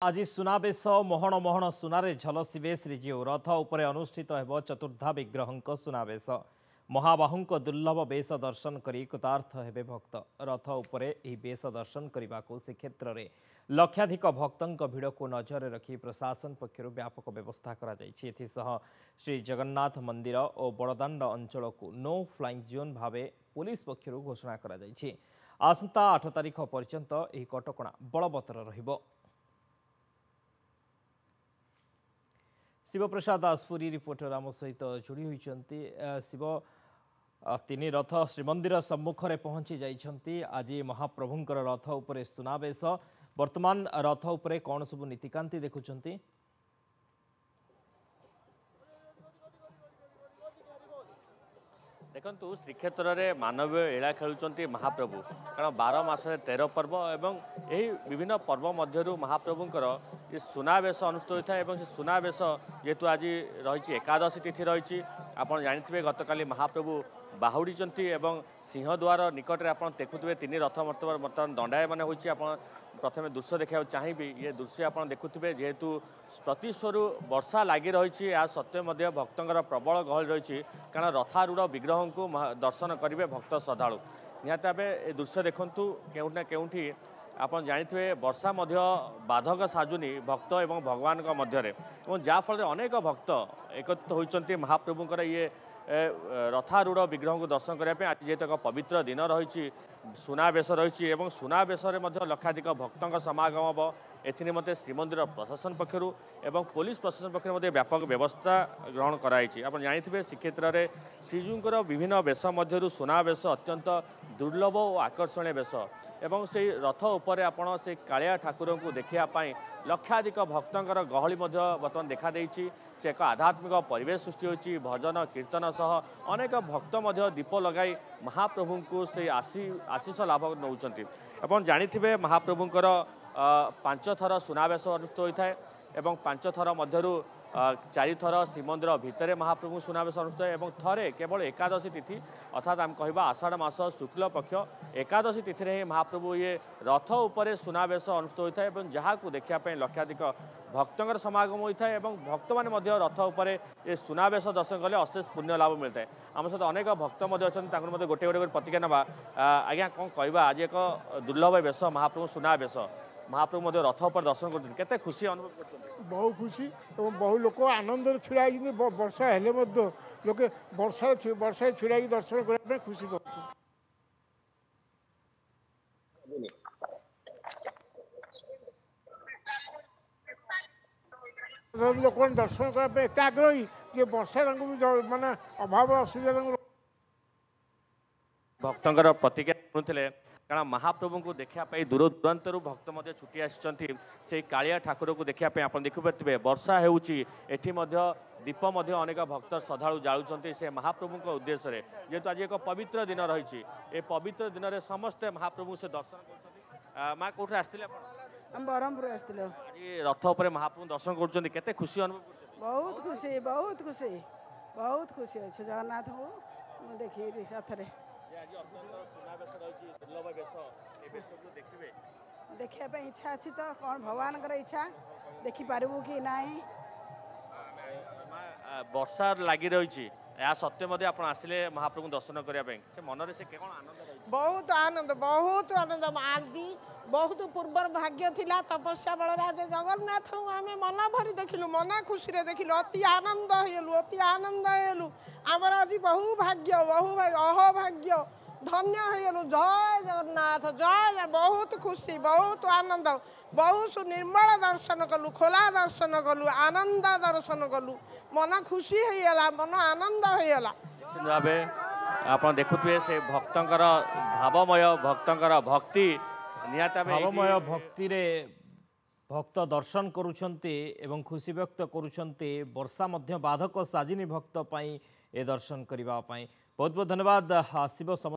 आज सुनाबेश मोहन मोहन सुनारे झलसिबे श्रीजीउ रथ उपरे अनुष्ठित हेब चतुर्धा विग्रह सुनाबेश महाबाहू दुर्लभ बेश दर्शन करी कृतार्थ हेबे भक्त रथ उपरे एही बेश दर्शन करने को श्रीक्षेत्र में लक्षाधिक भक्तों भिड़ को नजर रखी प्रशासन पक्षर व्यापक व्यवस्था कर श्री जगन्नाथ मंदिर और बड़दाण्ड अंचल को नो फ्लाइंग जोन भाव पुलिस पक्षर घोषणा कर आसंता 8 तारिख पर्यंत यह कटकणा बलवत्तर रहिबो। शिवप्रसाद दासपुरी रिपोर्टर आम सहित जोड़ी होती शिव तीन रथ श्रीमंदिर सम्मुखें पहुंची जाइछंती। आज महाप्रभुंकर रथ उपरे सुनाबेश वर्तमान रथ उपरे कौन सब नीतिकांति देखुंती देखु श्रीक्षेत्र में मानवीय लीला खेलुंट महाप्रभु कारण 12 मासरे 13 पर्व एवं यही विभिन्न पर्व मध्य महाप्रभुंकर ये सुनाबेश अनुष्ठित होता है। सुनाबेश जेहेतु आज रही एकादशी तिथि रही आप जानी गतकाली महाप्रभु बाहुड़ी सिंहद्वार निकट में आप देखुए 3 रथ बर्तमान दंडायमान होती प्रथम दृश्य देखा चाहिए ये दृश्य आप देखुए जेहेतु प्रतिश्वरू वर्षा लगी रही सत्वे भक्तर प्रबल गहली रही कारण रथारूढ़ विग्रह को दर्शन करेंगे भक्त श्रद्धालु निहती भाव ये दृश्य देखूँ केउना केउठी आप जानी वर्षा बाधक साजुनी भक्त एवं भगवान मध्य जहाँफल अनेक भक्त एकत्रित होती महाप्रभुंर ये रथारूढ़ विग्रह को दर्शन करने आज जेहेतु एक पवित्र दिन रही सुनाबेश रही सुनाबेश लक्षाधिक भक्तों समागम हम एमते श्रीमंदिर प्रशासन पक्षर एवं पुलिस प्रशासन पक्ष व्यापक व्यवस्था ग्रहण कराई। आप जानी श्रीक्षेत्र में श्रीजीउंकर विभिन्न वेश मध्य सुनाबेश अत्यंत दुर्लभ और आकर्षणीय वेश एवं से रथ उपर आपण से कालिया ठाकुर को देखापी लक्षाधिक भक्तर गहली बर्तमान देखा से एक आध्यात्मिक परिवेश सृष्टि होती भजन कीर्तन सह अनेक भक्त दीप लगाई महाप्रभु को से आशीष लाभ नौकरी। आप जानी महाप्रभुंकर 5 थर सुनाबेश अनुष्ठित होता है एवं 5 थर मध्य 4 थर श्रीमंदिर भितर महाप्रभु सुनाबेश अनुष्ठित है थरे केवल एकादशी तिथि अर्थात आम कह आषाढ़ मास शुक्ल पक्ष एकादशी तिथि में महाप्रभु ये रथ उपरे सुनाबेश अनुष्ठित होता है जहाँ को देखापी लक्षाधिक भक्तर समागम होता है भक्त मैंने रथ उपरे ये सुनाबेश दर्शन कले अशेष पुण्य लाभ मिलता है। आम सहित अनेक भक्त अच्छा गोटे गोटे प्रतिज्ञा ना आज्ञा कौन कह आज एक दुर्लभ वेश महाप्रभु सुनाबेश महाप्रभु रथ पर दर्शन करते खुशी अनुभव कर बहुत खुशी और बहुत लोक आनंद छिड़ा वर्षा हेले लोके वर्षा छिड़ा दर्शन करने खुशी कर लोक दर्शन करने एत आग्रही कि वर्षा मानने अभाव असुविधा भक्तर प्रतिज्ञा शुणुले कारण महाप्रभु को देखापी दूर दूरांतर भक्त छुट्टी आसी से कालिया ठाकुर को देखापी आप देखिपे वर्षा होती दीप अनेक भक्त श्रद्धालु जालुंट से महाप्रभु के उद्देश्य जेहेतु आज एक पवित्र दिन रही ए पवित्र दिन में समस्ते महाप्रभु से दर्शन कर माँ कौट आसते ब्रह्मपुर आज रथ उपर महाप्रभु दर्शन कर खुशी अनुभव बहुत खुशी बहुत खुशी बहुत खुशी अच्छे जगन्नाथ को देखिए रथ देखा इच्छा अच्छी तो कौन भगवान इच्छा देखिपारू कि नहीं वर्षा लगी रही या सत्वे आप आसिले महाप्रभु दर्शन करने से मन से कौन आनंद बहुत आनंद आज बहुत पूर्वर भाग्य थिला तपस्या बल जगन्नाथ आम मन भरी देखिलु मन खुशी देखिलु अति आनंद हेलु आमर आज बहु भाग्य अहोभाग्य धन्य हेलु जय जगन्नाथ जय बहुत खुशी बहुत आनंद बहुत निर्मल दर्शन कलु खोला दर्शन कलु आनंद दर्शन कलु मन खुशी होगा मन आनंद होगा भाव आप देखुए से भक्तर भावमय भक्तर भक्ति भावमय भक्ति रे भक्त दर्शन करुछंती एवं खुशी व्यक्त करुछंती वर्षा मध्य बाधक साजिनी भक्त पाई ए दर्शन करबा पाई बहुत बहुत धन्यवाद शिव।